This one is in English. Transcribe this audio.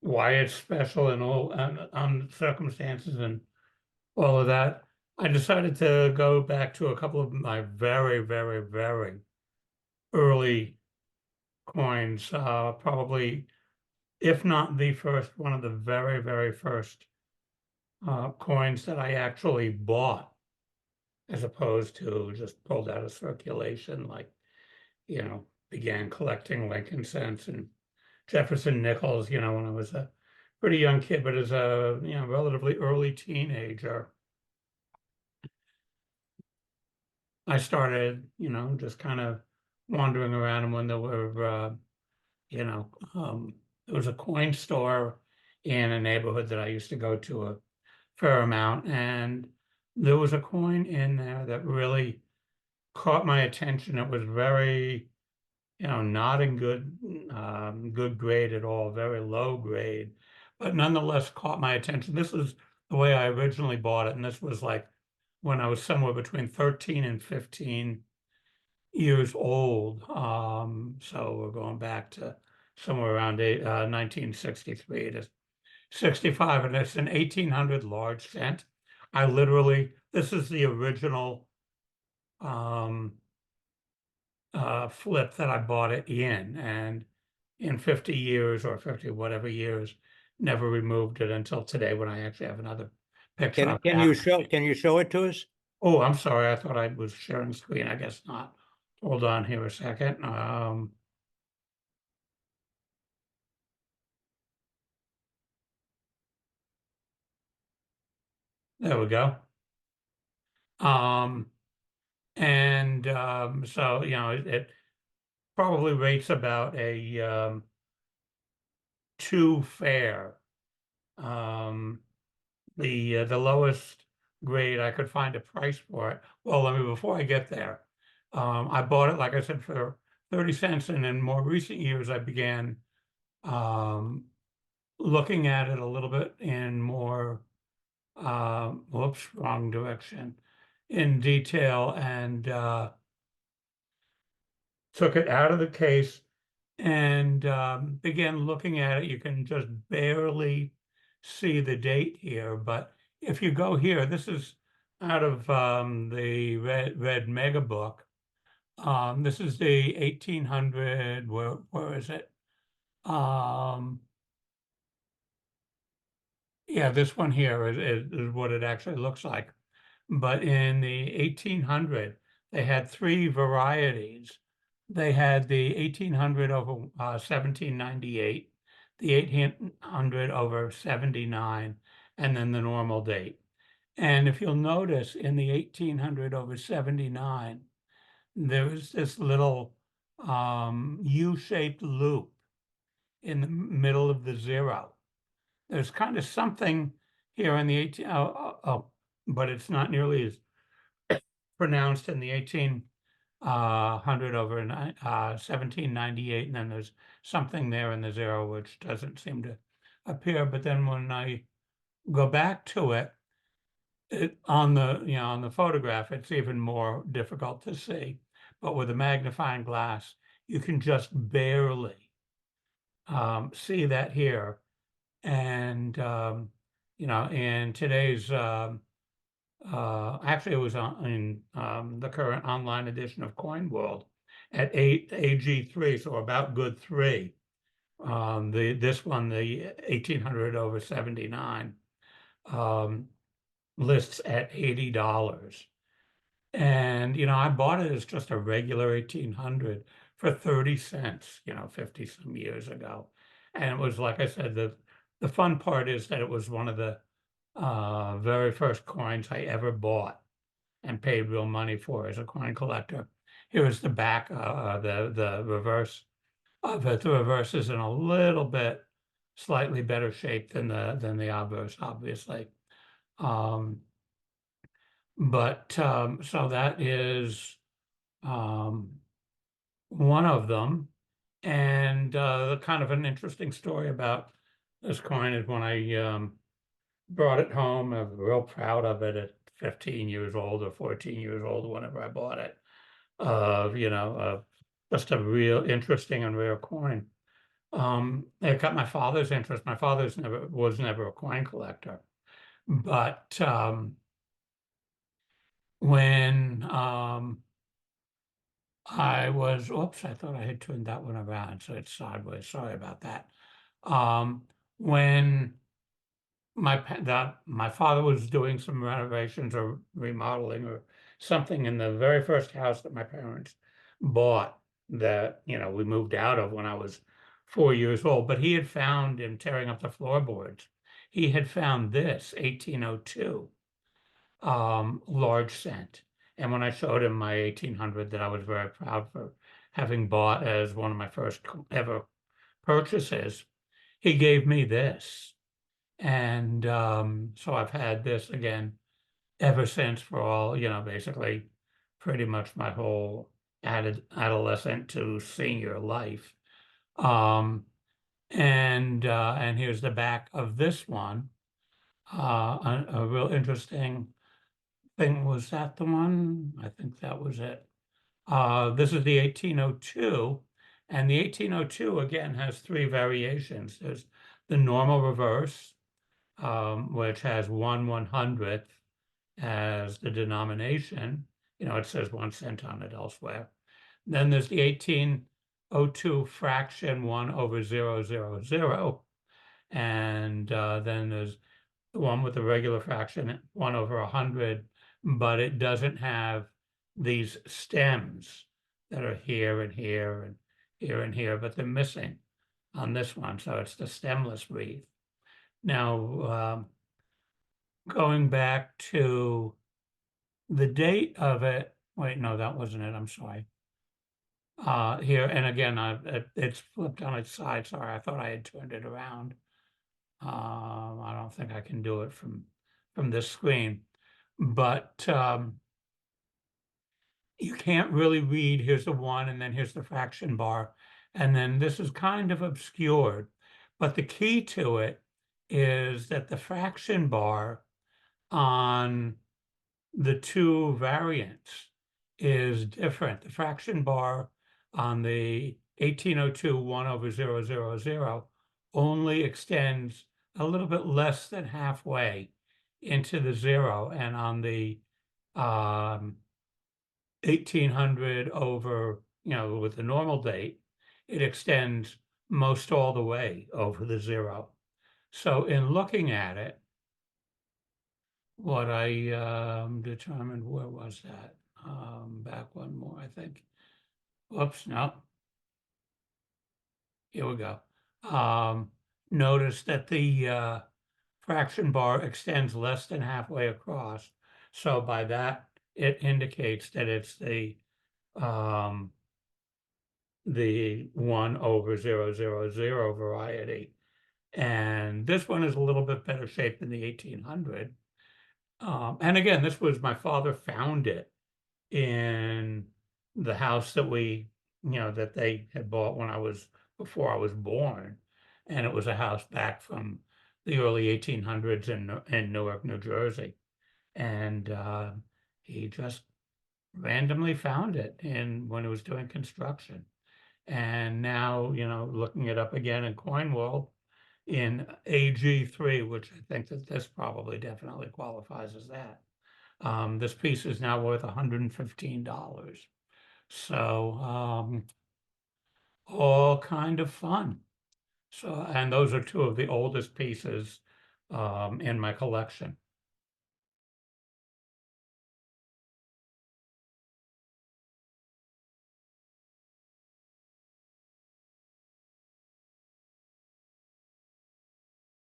why it's special and all on circumstances and all of that, I decided to go back to a couple of my very, very, very early coins, probably, if not the first, one of the very, very first coins that I actually bought, as opposed to just pulled out of circulation, like, began collecting Lincoln cents and Jefferson nickels, when I was a pretty young kid, but as a, relatively early teenager, I started, just kind of wandering around, and when there were, you know, um, there was a coin store in a neighborhood that I used to go to a fair amount, and there was a coin in there that really caught my attention. It was very, not in good grade at all, very low grade, but nonetheless caught my attention. This is the way I originally bought it, and this was like when I was somewhere between 13 and 15 years old. So we're going back to somewhere around 1963 to 65, and it's an 1800 large cent. This is the original um, flip that I bought it in, and in 50 years or 50 whatever years, never removed it until today when I actually have another picture Can of can that. you show it to us? Oh, I'm sorry. I thought I was sharing screen. I guess not. Hold on here a second. There we go. Um, and so it probably rates about a two fair. Um, the lowest grade I could find a price for it. Well, let me before I get there, I bought it, like I said, for 30 cents, and in more recent years, I began um, looking at it a little bit in more, whoops, wrong direction, in detail, and took it out of the case and began looking at it. You can just barely see the date here, but if you go here, this is out of the Red Mega Book. This is the 1800, where is it? Um, yeah, this one here is what it actually looks like. But in the 1800, they had three varieties. They had the 1800 over 1798, the 1800 over 79, and then the normal date. And if you'll notice in the 1800 over 79, there was this little U-shaped loop in the middle of the zero. There's kind of something here in the 18, but it's not nearly as pronounced in the 1800 over 1798, and then there's something there in the zero which doesn't seem to appear. But then when I go back to it, on the photograph, it's even more difficult to see. But with a magnifying glass, you can just barely see that here. And in today's actually, it was in the current online edition of Coin World at 8 AG3, so about good three. This one, the 1800 over 79, lists at $80. And I bought it as just a regular 1800 for 30 cents, 50 some years ago. And it was, like I said, the fun part is that it was one of the very first coins I ever bought and paid real money for as a coin collector. Here is the back, the reverse of it. The reverse is in a little bit slightly better shape than the obverse, obviously. But so that is one of them. And kind of an interesting story about this coin is when I brought it home. I was real proud of it at 15 years old or 14 years old, whenever I bought it. Just a real interesting and rare coin. It got my father's interest. My father's never was never a coin collector, but when I was, oops, I thought I had turned that one around, so it's sideways. Sorry about that. When my father was doing some renovations or remodeling or something in the very first house that my parents bought, that, we moved out of when I was 4 years old, but he had found, in tearing up the floorboards, he had found this 1802 large cent. And when I showed him my 1800 that I was very proud for having bought as one of my first ever purchases, he gave me this. And so I've had this again ever since, for all, basically pretty much my whole adolescent to senior life. Um, and here's the back of this one. A real interesting thing. Was that the one? I think that was it. This is the 1802, and the 1802 again has three variations. There's the normal reverse, which has 1/100th as the denomination. It says 1 cent on it elsewhere. Then there's the 1802 fraction 1/000, and then there's the one with the regular fraction 1/100, but it doesn't have these stems that are here and here and here and here, but they're missing on this one. So it's the stemless wreath. Now, going back to the date of it, wait, no, that wasn't it. I'm sorry. Here, and again, it's flipped on its side. Sorry, I thought I had turned it around. I don't think I can do it from this screen, but you can't really read. Here's the one, and then here's the fraction bar, and then this is kind of obscured. But the key to it is that the fraction bar on the two variants is different. The fraction bar on the 1802 1/000 only extends a little bit less than halfway into the zero, and on the 1800 over, with the normal date, it extends most all the way over the zero. So in looking at it, what I determined, where was that? Back one more, I think. Whoops, no. Here we go. Notice that the fraction bar extends less than halfway across. So by that, it indicates that it's um, the 1/000 variety. And this one is a little bit better shape than the 1800. And again, this was, my father found it in the house that that they had bought before I was born. And it was a house back from the early 1800s in Newark, New Jersey. And he just randomly found it when he was doing construction. And now, looking it up again in Coin World in AG3, which I think that this probably definitely qualifies as that. This piece is now worth $115. So all kind of fun. So, and those are two of the oldest pieces in my collection.